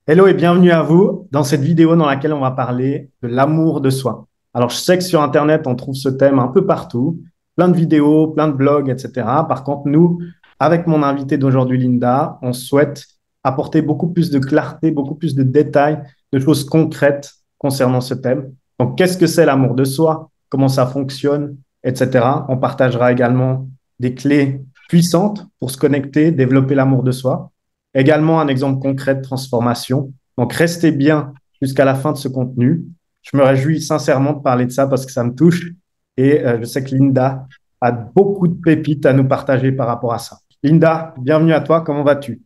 Hello et bienvenue à vous dans cette vidéo dans laquelle on va parler de l'amour de soi. Alors, je sais que sur Internet, on trouve ce thème un peu partout, plein de vidéos, plein de blogs, etc. Par contre, nous, avec mon invité d'aujourd'hui, Linda, on souhaite apporter beaucoup plus de clarté, beaucoup plus de détails, de choses concrètes concernant ce thème. Donc, qu'est-ce que c'est l'amour de soi? Comment ça fonctionne, etc. On partagera également des clés puissantes pour se connecter, développer l'amour de soi. Également, un exemple concret de transformation. Donc, restez bien jusqu'à la fin de ce contenu. Je me réjouis sincèrement de parler de ça parce que ça me touche et je sais que Linda a beaucoup de pépites à nous partager par rapport à ça. Linda, bienvenue à toi. Comment vas-tu?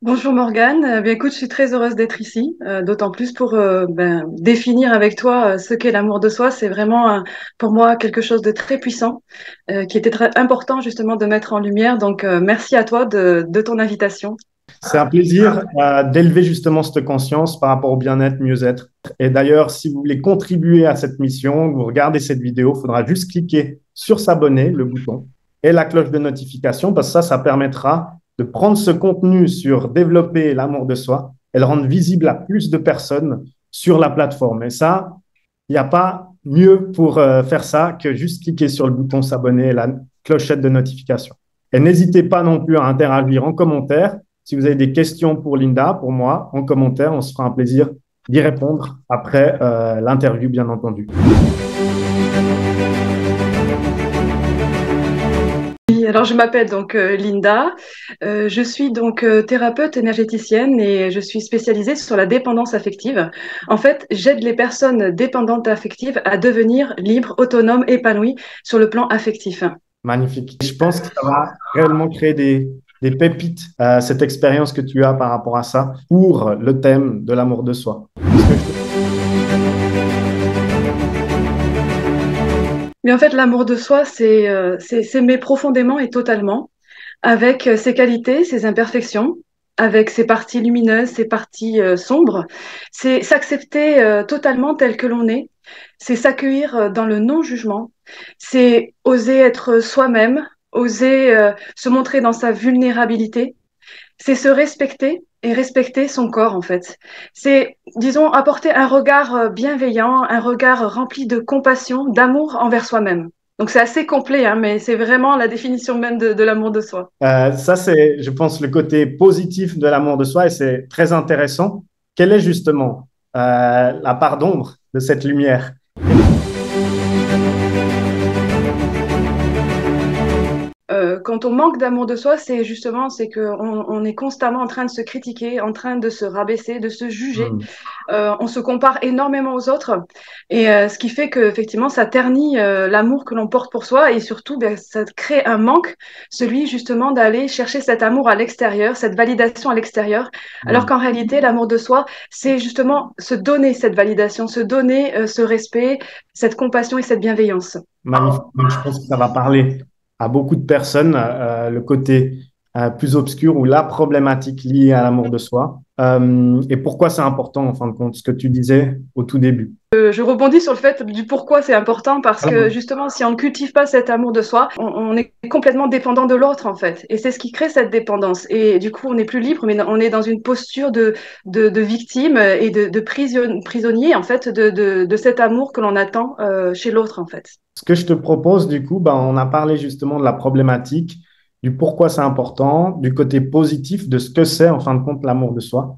Bonjour Morgane. Bien écoute, je suis très heureuse d'être ici, d'autant plus pour définir avec toi ce qu'est l'amour de soi. C'est vraiment pour moi quelque chose de très puissant, qui était très important justement de mettre en lumière. Donc merci à toi de ton invitation. C'est un plaisir d'élever justement cette conscience par rapport au bien-être, mieux-être. Et d'ailleurs, si vous voulez contribuer à cette mission, vous regardez cette vidéo, il faudra juste cliquer sur s'abonner, le bouton, et la cloche de notification, parce que ça permettra de prendre ce contenu sur développer l'amour de soi et le rendre visible à plus de personnes sur la plateforme. Et ça, il n'y a pas mieux pour faire ça que juste cliquer sur le bouton s'abonner et la clochette de notification. Et n'hésitez pas non plus à interagir en commentaire. Si vous avez des questions pour Linda, pour moi, en commentaire, on se fera un plaisir d'y répondre après l'interview, bien entendu. Oui, alors je m'appelle donc Linda. Je suis donc thérapeute énergéticienne et je suis spécialisée sur la dépendance affective. En fait, j'aide les personnes dépendantes affectives à devenir libres, autonomes, épanouies sur le plan affectif. Magnifique. Je pense que ça va réellement créer des pépites, cette expérience que tu as par rapport à ça, pour le thème de l'amour de soi. Mais en fait, l'amour de soi, c'est s'aimer profondément et totalement, avec ses qualités, ses imperfections, avec ses parties lumineuses, ses parties sombres. C'est s'accepter totalement tel que l'on est. C'est s'accueillir dans le non-jugement. C'est oser être soi-même, oser se montrer dans sa vulnérabilité. C'est se respecter et respecter son corps, en fait. C'est, disons, apporter un regard bienveillant, un regard rempli de compassion, d'amour envers soi-même. Donc c'est assez complet, hein, mais c'est vraiment la définition même de l'amour de soi. Ça, c'est, je pense, le côté positif de l'amour de soi et c'est très intéressant. Quelle est justement la part d'ombre de cette lumière? Quand on manque d'amour de soi, c'est justement, c'est qu'on est constamment en train de se critiquer, en train de se rabaisser, de se juger. Hmm. On se compare énormément aux autres, et ce qui fait que effectivement, ça ternit l'amour que l'on porte pour soi, et surtout, ben, ça crée un manque, celui justement d'aller chercher cet amour à l'extérieur, cette validation à l'extérieur, alors Hmm. qu'en réalité, l'amour de soi, c'est justement se donner cette validation, se donner ce respect, cette compassion et cette bienveillance. Magnifique. Donc, je pense que ça va parler à beaucoup de personnes, le côté plus obscur ou la problématique liée à l'amour de soi. Et pourquoi c'est important, en fin de compte, ce que tu disais au tout début. Je rebondis sur le fait du pourquoi c'est important parce que justement, si on ne cultive pas cet amour de soi, on est complètement dépendant de l'autre en fait. Et c'est ce qui crée cette dépendance. Et du coup, on n'est plus libre, mais on est dans une posture de victime et de prisonnier en fait de cet amour que l'on attend chez l'autre en fait. Ce que je te propose, du coup, ben, on a parlé justement de la problématique, du pourquoi c'est important, du côté positif de ce que c'est, en fin de compte, l'amour de soi.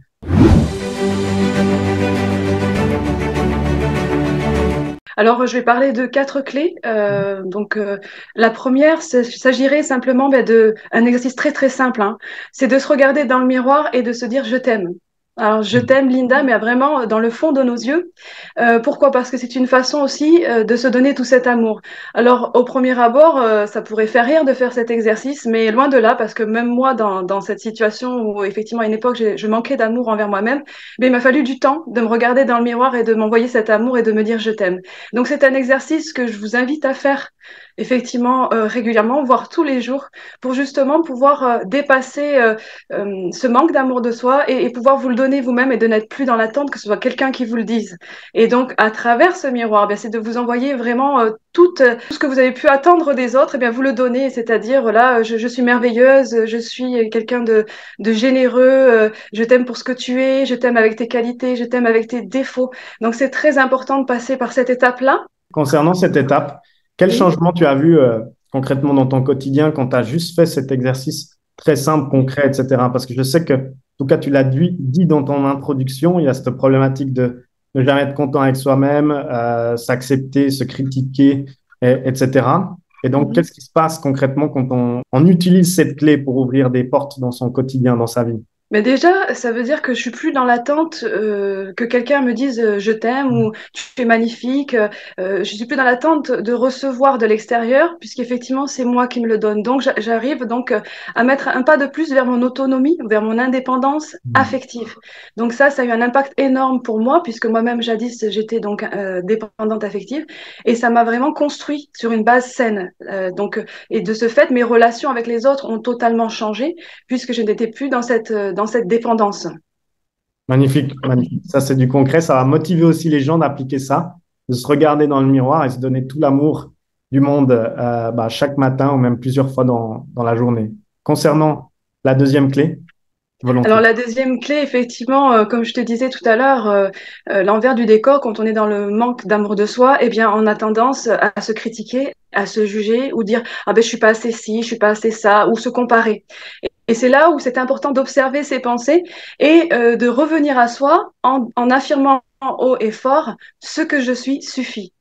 Alors, je vais parler de quatre clés. La première, s'agirait simplement de un exercice très très simple, hein. C'est de se regarder dans le miroir et de se dire je t'aime. Alors, je t'aime, Linda, mais vraiment dans le fond de nos yeux. Pourquoi? Parce que c'est une façon aussi de se donner tout cet amour. Alors, au premier abord, ça pourrait faire rire de faire cet exercice, mais loin de là, parce que même moi, dans cette situation où effectivement à une époque je manquais d'amour envers moi-même, mais il m'a fallu du temps de me regarder dans le miroir et de m'envoyer cet amour et de me dire je t'aime. Donc c'est un exercice que je vous invite à faire effectivement régulièrement, voire tous les jours, pour justement pouvoir dépasser ce manque d'amour de soi et pouvoir vous le donner vous-même et de n'être plus dans l'attente que ce soit quelqu'un qui vous le dise. Et donc, à travers ce miroir, bien, c'est de vous envoyer vraiment tout ce que vous avez pu attendre des autres, et bien, vous le donner, c'est-à-dire, voilà, je suis merveilleuse, je suis quelqu'un de généreux, je t'aime pour ce que tu es, je t'aime avec tes qualités, je t'aime avec tes défauts. Donc, c'est très important de passer par cette étape-là. Concernant cette étape, quel Oui. changement tu as vu concrètement dans ton quotidien quand tu as juste fait cet exercice très simple, concret, etc. Parce que je sais que, en tout cas, tu l'as dit dans ton introduction, il y a cette problématique de ne jamais être content avec soi-même, s'accepter, se critiquer, etc. Et donc, Mhm. qu'est-ce qui se passe concrètement quand on utilise cette clé pour ouvrir des portes dans son quotidien, dans sa vie? Mais déjà, ça veut dire que je suis plus dans l'attente que quelqu'un me dise je t'aime ou tu es magnifique. Je suis plus dans l'attente de recevoir de l'extérieur, puisqu'effectivement c'est moi qui me le donne. Donc j'arrive donc à mettre un pas de plus vers mon autonomie, vers mon indépendance affective. Donc ça a eu un impact énorme pour moi, puisque moi-même jadis j'étais donc dépendante affective, et ça m'a vraiment construit sur une base saine. Et de ce fait, mes relations avec les autres ont totalement changé puisque je n'étais plus dans cette dépendance. Magnifique, magnifique. Ça, c'est du concret. Ça va motiver aussi les gens d'appliquer ça, de se regarder dans le miroir et se donner tout l'amour du monde chaque matin ou même plusieurs fois dans la journée. Concernant la deuxième clé, Alors volontiers. la deuxième clé, effectivement, comme je te disais tout à l'heure, l'envers du décor, quand on est dans le manque d'amour de soi, eh bien, on a tendance à se critiquer, à se juger ou dire ah ben je suis pas assez ci, je suis pas assez ça, ou se comparer. Et c'est là où c'est important d'observer ses pensées et de revenir à soi en affirmant haut et fort ce que je suis suffit.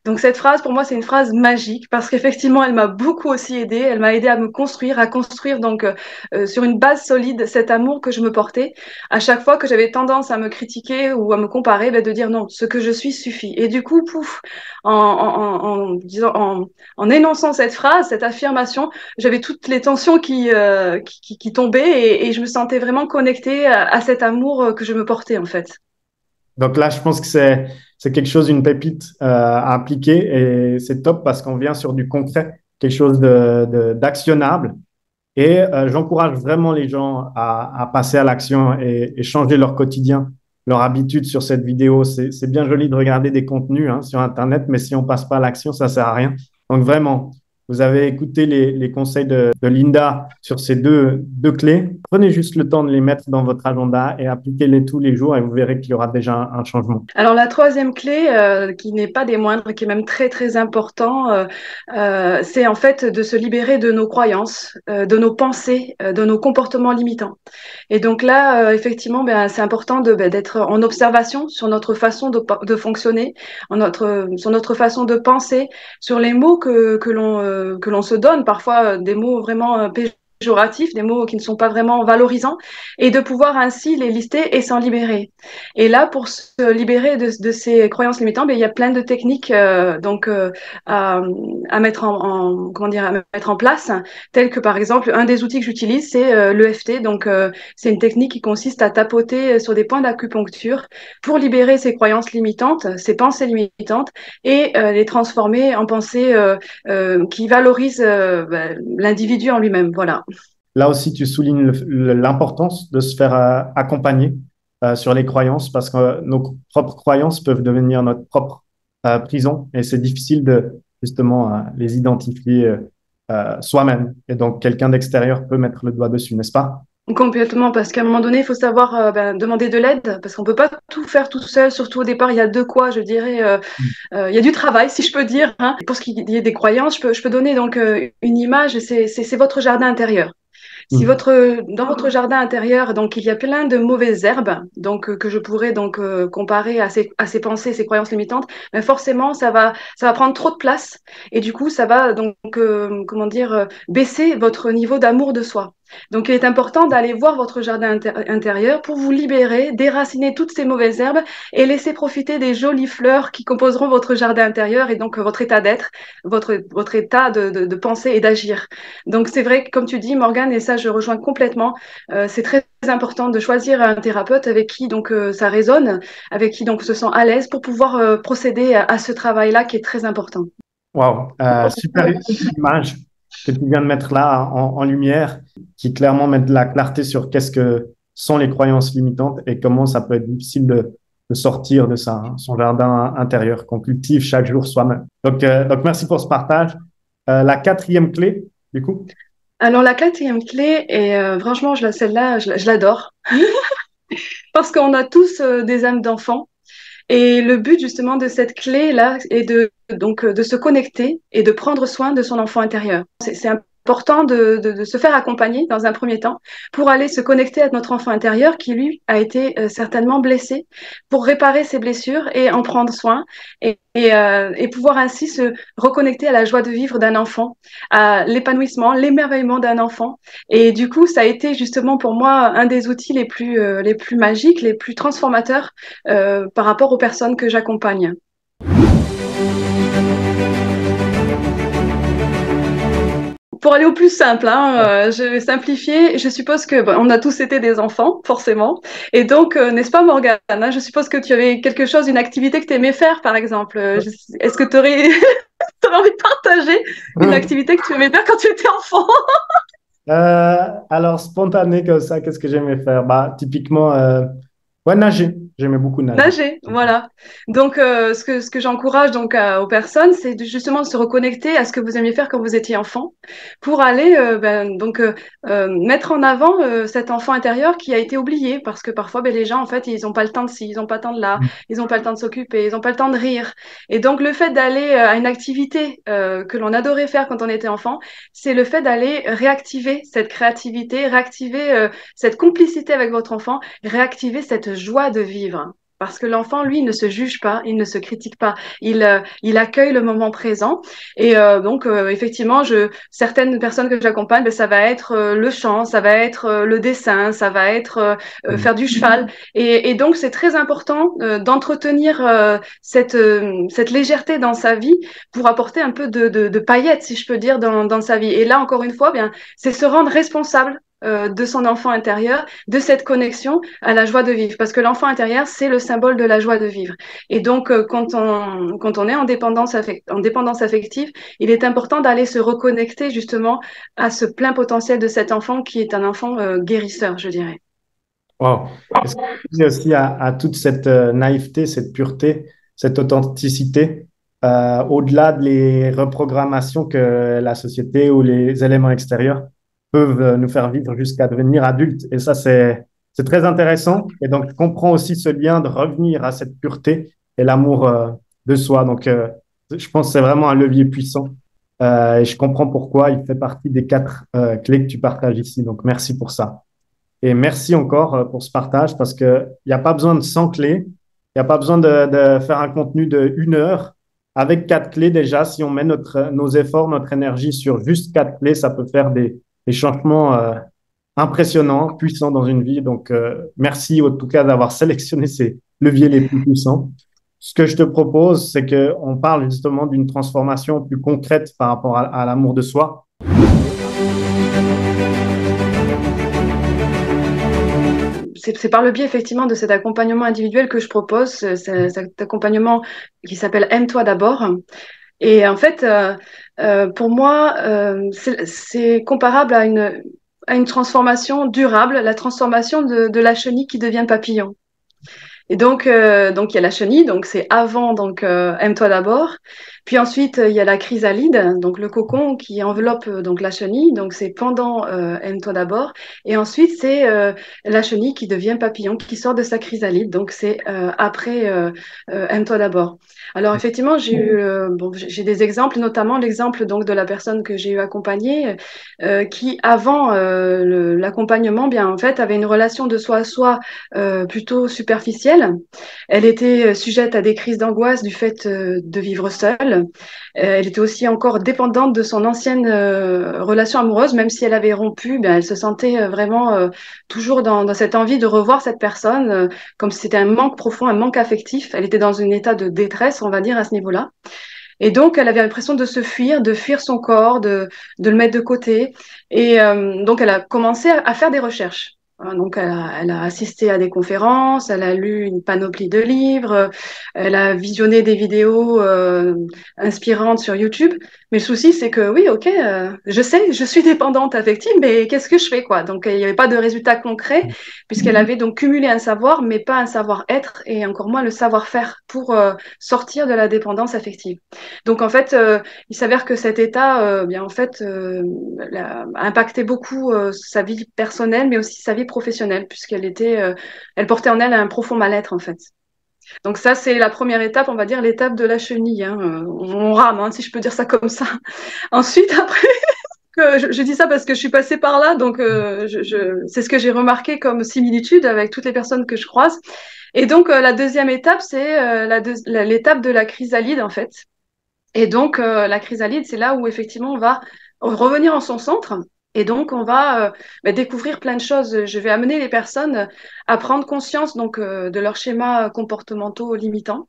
Donc cette phrase, pour moi, c'est une phrase magique parce qu'effectivement, elle m'a beaucoup aussi aidée. Elle m'a aidée à me construire, à construire donc sur une base solide cet amour que je me portais. À chaque fois que j'avais tendance à me critiquer ou à me comparer, ben, de dire non, ce que je suis suffit. Et du coup, pouf, en énonçant cette phrase, cette affirmation, j'avais toutes les tensions qui tombaient et je me sentais vraiment connectée à cet amour que je me portais en fait. Donc là, je pense que c'est quelque chose, une pépite à appliquer et c'est top parce qu'on vient sur du concret, quelque chose d'actionnable. Et j'encourage vraiment les gens à passer à l'action et changer leur quotidien, leur habitude sur cette vidéo. C'est bien joli de regarder des contenus hein, sur Internet, mais si on passe pas à l'action, ça sert à rien. Donc vraiment, vous avez écouté les conseils de Linda sur ces deux clés. Prenez juste le temps de les mettre dans votre agenda et appliquez-les tous les jours et vous verrez qu'il y aura déjà un changement. Alors la troisième clé, qui n'est pas des moindres, qui est même très très important, c'est en fait de se libérer de nos croyances, de nos pensées, de nos comportements limitants. Et donc là, effectivement, ben, c'est important d'être en observation sur notre façon de fonctionner, sur notre façon de penser, sur les mots que l'on se donne, parfois des mots vraiment péjoratifs, des mots qui ne sont pas vraiment valorisants, et de pouvoir ainsi les lister et s'en libérer. Et là, pour se libérer de ces croyances limitantes, ben, il y a plein de techniques à, à mettre comment dire, à mettre en place, telles que par exemple, un des outils que j'utilise, c'est l'EFT. Donc, c'est une technique qui consiste à tapoter sur des points d'acupuncture pour libérer ces croyances limitantes, ces pensées limitantes, et les transformer en pensées qui valorisent l'individu en lui-même. Voilà. Là aussi, tu soulignes l'importance de se faire accompagner sur les croyances parce que nos propres croyances peuvent devenir notre propre prison et c'est difficile de justement les identifier soi-même. Et donc, quelqu'un d'extérieur peut mettre le doigt dessus, n'est-ce pas? Complètement, parce qu'à un moment donné, il faut savoir demander de l'aide, parce qu'on peut pas tout faire tout seul, surtout au départ, il y a de quoi, je dirais, il y a du travail, si je peux dire. Hein. Pour ce qui est des croyances, je peux donner donc une image, c'est votre jardin intérieur. Si Mm. dans votre jardin intérieur, donc il y a plein de mauvaises herbes, donc que je pourrais donc comparer à ces pensées, ces croyances limitantes, mais forcément ça va prendre trop de place et du coup ça va donc comment dire baisser votre niveau d'amour de soi. Donc il est important d'aller voir votre jardin intérieur pour vous libérer, déraciner toutes ces mauvaises herbes et laisser profiter des jolies fleurs qui composeront votre jardin intérieur et donc votre état d'être, votre état de penser et d'agir. Donc c'est vrai que comme tu dis Morgane, et ça je rejoins complètement, c'est très important de choisir un thérapeute avec qui donc ça résonne, avec qui donc on se sent à l'aise pour pouvoir procéder à ce travail-là qui est très important. Waouh, super image que tu viens de mettre là en lumière, qui clairement met de la clarté sur qu'est-ce que sont les croyances limitantes et comment ça peut être difficile de sortir de ça, hein, son jardin intérieur qu'on cultive chaque jour soi-même. Donc merci pour ce partage. La quatrième clé, du coup. Alors la quatrième clé, et franchement, celle-là, je l'adore, parce qu'on a tous des âmes d'enfants. Et le but justement de cette clé-là est de se connecter et de prendre soin de son enfant intérieur. C'est important de se faire accompagner dans un premier temps pour aller se connecter à notre enfant intérieur qui, lui, a été certainement blessé, pour réparer ses blessures et en prendre soin et pouvoir ainsi se reconnecter à la joie de vivre d'un enfant, à l'épanouissement, l'émerveillement d'un enfant. Et du coup, ça a été justement pour moi un des outils les plus magiques, les plus transformateurs par rapport aux personnes que j'accompagne. Pour aller au plus simple, hein, je vais simplifier. Je suppose que on a tous été des enfants, forcément. Et donc, n'est-ce pas, Morgane, hein, je suppose que tu avais quelque chose, une activité que tu aimais faire, par exemple. Est-ce que tu aurais, envie de partager une activité que tu aimais faire quand tu étais enfant? Alors, spontané comme ça, qu'est-ce que j'aimais faire? Bah, typiquement, ouais, nager. J'aimais beaucoup nager. Nager, voilà. Donc, ce que j'encourage donc aux personnes, c'est justement de se reconnecter à ce que vous aimiez faire quand vous étiez enfant, pour aller mettre en avant cet enfant intérieur qui a été oublié, parce que parfois, ben, les gens en fait, ils n'ont pas le temps de ci, ils n'ont pas le temps de là, ils n'ont pas le temps de s'occuper, ils n'ont pas le temps de rire. Et donc, le fait d'aller à une activité que l'on adorait faire quand on était enfant, c'est le fait d'aller réactiver cette créativité, réactiver cette complicité avec votre enfant, réactiver cette joie de vivre. Parce que l'enfant, lui, ne se juge pas, il ne se critique pas, il accueille le moment présent. Et effectivement, certaines personnes que j'accompagne, ben, ça va être le chant, ça va être le dessin, ça va être faire du cheval. Et donc, c'est très important d'entretenir cette légèreté dans sa vie pour apporter un peu de paillettes, si je peux dire, dans sa vie. Et là, encore une fois, bien, c'est se rendre responsable de son enfant intérieur, de cette connexion à la joie de vivre. Parce que l'enfant intérieur, c'est le symbole de la joie de vivre. Et donc, quand on est en dépendance affective, il est important d'aller se reconnecter justement à ce plein potentiel de cet enfant qui est un enfant guérisseur, je dirais. Wow. Est-ce que tu dis aussi à toute cette naïveté, cette pureté, cette authenticité, au-delà des reprogrammations que la société ou les éléments extérieurs peuvent nous faire vivre jusqu'à devenir adultes? Et ça, c'est très intéressant. Et donc, je comprends aussi ce lien de revenir à cette pureté et l'amour de soi. Donc, je pense que c'est vraiment un levier puissant. Et je comprends pourquoi il fait partie des quatre clés que tu partages ici. Donc, merci pour ça. Et merci encore pour ce partage parce qu'il n'y a pas besoin de 100 clés, il n'y a pas besoin de faire un contenu de 1 heure. Avec quatre clés déjà, si on met nos efforts, notre énergie sur juste quatre clés, ça peut faire des changements impressionnants, puissants dans une vie. Donc, merci en tout cas d'avoir sélectionné ces leviers les plus puissants. Ce que je te propose, c'est qu'on parle justement d'une transformation plus concrète par rapport à l'amour de soi. C'est par le biais effectivement de cet accompagnement individuel que je propose, cet accompagnement qui s'appelle Aime-toi d'abord. Et en fait, pour moi, c'est comparable à une transformation durable, la transformation de la chenille qui devient papillon. Et donc il y a la chenille, donc c'est avant donc aime-toi d'abord. Puis ensuite il y a la chrysalide, donc le cocon qui enveloppe donc la chenille, donc c'est pendant aime-toi d'abord. Et ensuite c'est la chenille qui devient papillon, qui sort de sa chrysalide, donc c'est après aime-toi d'abord. Alors effectivement j'ai des exemples, notamment l'exemple donc de la personne que j'ai eu accompagnée, qui avant l'accompagnement bien en fait avait une relation de soi à soi plutôt superficielle. Elle était sujette à des crises d'angoisse du fait de vivre seule. Elle était aussi encore dépendante de son ancienne relation amoureuse, même si elle avait rompu, ben, elle se sentait vraiment toujours dans cette envie de revoir cette personne, comme si c'était un manque profond, un manque affectif. Elle était dans un état de détresse, on va dire, à ce niveau-là. Et donc, elle avait l'impression de fuir son corps, de le mettre de côté. Et donc, elle a commencé à faire des recherches. Donc, elle a assisté à des conférences, elle a lu une panoplie de livres, elle a visionné des vidéos inspirantes sur YouTube. Mais le souci, c'est que oui, ok, je sais, je suis dépendante affective, mais qu'est-ce que je fais, quoi? Donc, il n'y avait pas de résultat concret, puisqu'elle avait donc cumulé un savoir, mais pas un savoir-être, et encore moins le savoir-faire pour sortir de la dépendance affective. Donc, en fait, il s'avère que cet état, bien, en fait, a impacté beaucoup sa vie personnelle, mais aussi sa vie professionnelle, puisqu'elle était, elle portait en elle un profond mal-être, en fait. Donc ça, c'est la première étape, on va dire l'étape de la chenille. Hein. On rame, hein, si je peux dire ça comme ça. Ensuite, après, je dis ça parce que je suis passée par là, donc c'est ce que j'ai remarqué comme similitude avec toutes les personnes que je croise. Et donc la deuxième étape, c'est l'étape de la chrysalide, en fait. Et donc, la chrysalide, c'est là où effectivement on va revenir en son centre. Et donc, on va découvrir plein de choses. Je vais amener les personnes à prendre conscience donc de leurs schémas comportementaux limitants.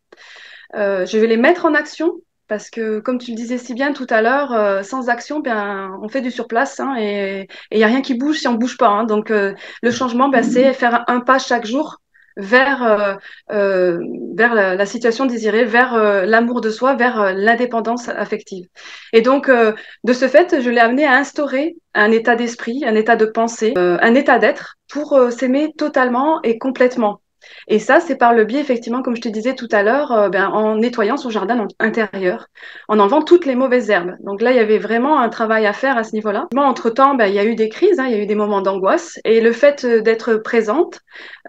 Je vais les mettre en action parce que, comme tu le disais si bien tout à l'heure, sans action, bien, on fait du surplace hein, et il n'y a rien qui bouge si on ne bouge pas. Hein. Donc, le changement, ben, c'est faire un pas chaque jour vers, euh, vers la situation désirée, vers l'amour de soi, vers l'indépendance affective. Et donc, de ce fait, je l'ai amené à instaurer un état d'esprit, un état de pensée, un état d'être pour s'aimer totalement et complètement. Et ça, c'est par le biais, effectivement, comme je te disais tout à l'heure, en nettoyant son jardin intérieur, en enlevant toutes les mauvaises herbes. Donc là, il y avait vraiment un travail à faire à ce niveau-là. Entre-temps, il y a eu des crises, hein, il y a eu des moments d'angoisse. Et le fait d'être présente,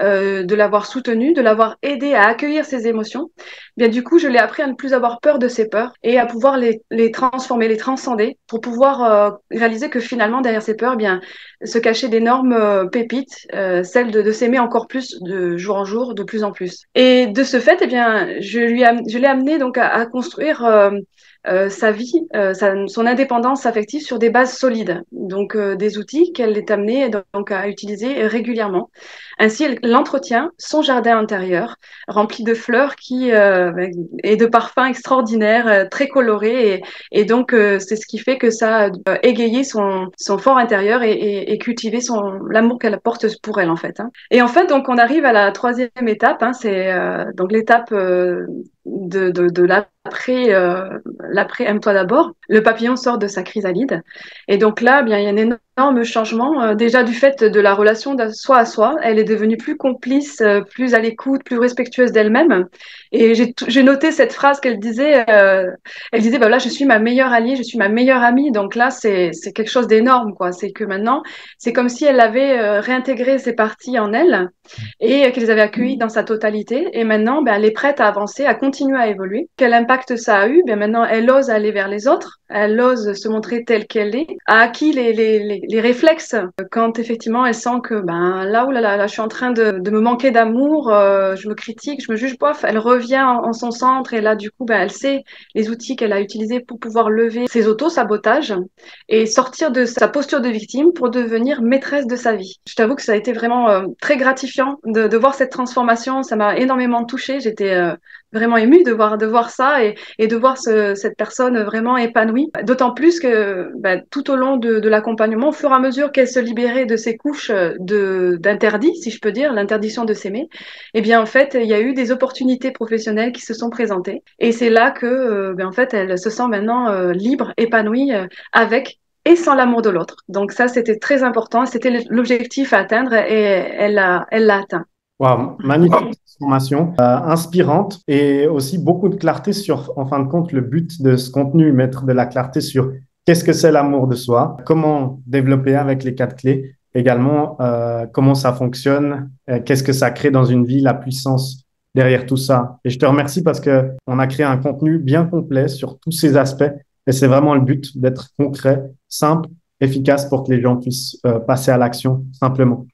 de l'avoir soutenue, de l'avoir aidée à accueillir ses émotions, bien du coup, je l'ai appris à ne plus avoir peur de ses peurs et à pouvoir les transformer, les transcender pour pouvoir réaliser que finalement, derrière ces peurs, bien, se cachaient d'énormes pépites, celle de s'aimer encore plus de jour en jour, de plus en plus. Et de ce fait, eh bien, je l'ai amené donc à construire sa vie, son indépendance affective sur des bases solides, donc des outils qu'elle est amenée donc à utiliser régulièrement. Ainsi, elle entretient son jardin intérieur rempli de fleurs et de parfums extraordinaires, très colorés, et donc c'est ce qui fait que ça a égayé son fort intérieur et cultivé l'amour qu'elle porte pour elle en fait. Hein. Et en fait, donc on arrive à la troisième étape, hein, c'est donc l'étape de l'après aime-toi d'abord. Le papillon sort de sa chrysalide. Et donc là, bien, il y a un énorme changement. Déjà du fait de la relation de soi à soi, elle est devenue plus complice, plus à l'écoute, plus respectueuse d'elle-même. Et j'ai noté cette phrase qu'elle disait. Elle disait, bah là, je suis ma meilleure alliée, je suis ma meilleure amie. Donc là, c'est quelque chose d'énorme, quoi. C'est que maintenant, c'est comme si elle avait réintégré ces parties en elle et qu'elle les avait accueillies dans sa totalité. Et maintenant, ben, elle est prête à avancer, à continuer à évoluer. Quel impact ça a eu? Ben, maintenant, elle ose aller vers les autres, elle ose se montrer telle qu'elle est, a acquis les réflexes quand effectivement elle sent que ben, là, je suis en train de me manquer d'amour, je me critique, je me juge, bof, elle revient en son centre et là, du coup, ben, elle sait les outils qu'elle a utilisés pour pouvoir lever ses auto-sabotages et sortir de sa posture de victime pour devenir maîtresse de sa vie. Je t'avoue que ça a été vraiment très gratifiant de voir cette transformation. Ça m'a énormément touchée. J'étais vraiment émue de voir ça et de voir cette personne vraiment épanouie. D'autant plus que bah, tout au long de l'accompagnement, au fur et à mesure qu'elle se libérait de ces couches d'interdit, si je peux dire, l'interdiction de s'aimer, eh bien en fait, il y a eu des opportunités professionnelles qui se sont présentées. Et c'est là que ben, en fait, elle se sent maintenant libre, épanouie, avec et sans l'amour de l'autre. Donc ça, c'était très important, c'était l'objectif à atteindre et elle l'a atteint. Wow, magnifique formation, inspirante et aussi beaucoup de clarté sur, en fin de compte, le but de ce contenu, mettre de la clarté sur qu'est-ce que c'est l'amour de soi, comment développer avec les quatre clés, également comment ça fonctionne, qu'est-ce que ça crée dans une vie, la puissance derrière tout ça. Et je te remercie parce que on a créé un contenu bien complet sur tous ces aspects et c'est vraiment le but d'être concret, simple, efficace pour que les gens puissent passer à l'action simplement.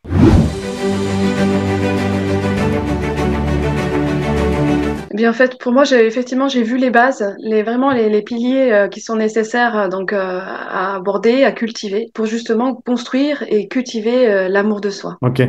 Eh bien, en fait, pour moi, effectivement, j'ai vu les bases, vraiment les piliers qui sont nécessaires donc à aborder, à cultiver, pour justement construire et cultiver l'amour de soi. Ok.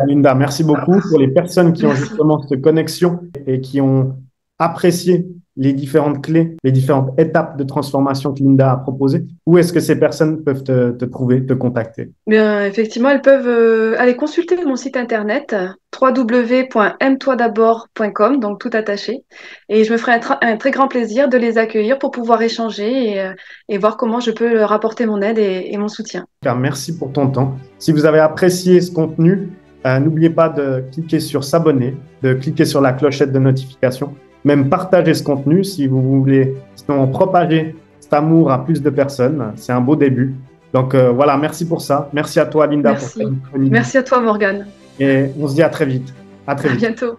Linda, merci beaucoup pour les personnes qui ont Merci. justement cette connexion et qui ont apprécié les différentes clés, les différentes étapes de transformation que Linda a proposées, où est-ce que ces personnes peuvent te trouver, te contacter? Bien, effectivement, elles peuvent aller consulter mon site internet www.aime-toi-d'abord.com, donc tout attaché. Et je me ferai un très grand plaisir de les accueillir pour pouvoir échanger et voir comment je peux leur apporter mon aide et mon soutien. Car merci pour ton temps. Si vous avez apprécié ce contenu, n'oubliez pas de cliquer sur s'abonner, de cliquer sur la clochette de notification, même partager ce contenu si vous voulez, sinon propager cet amour à plus de personnes. C'est un beau début. Donc voilà, merci pour ça. Merci à toi, Linda, pour ta Merci. disponibilité. Merci à toi, Morgane. Et on se dit à très vite. À très À vite. bientôt.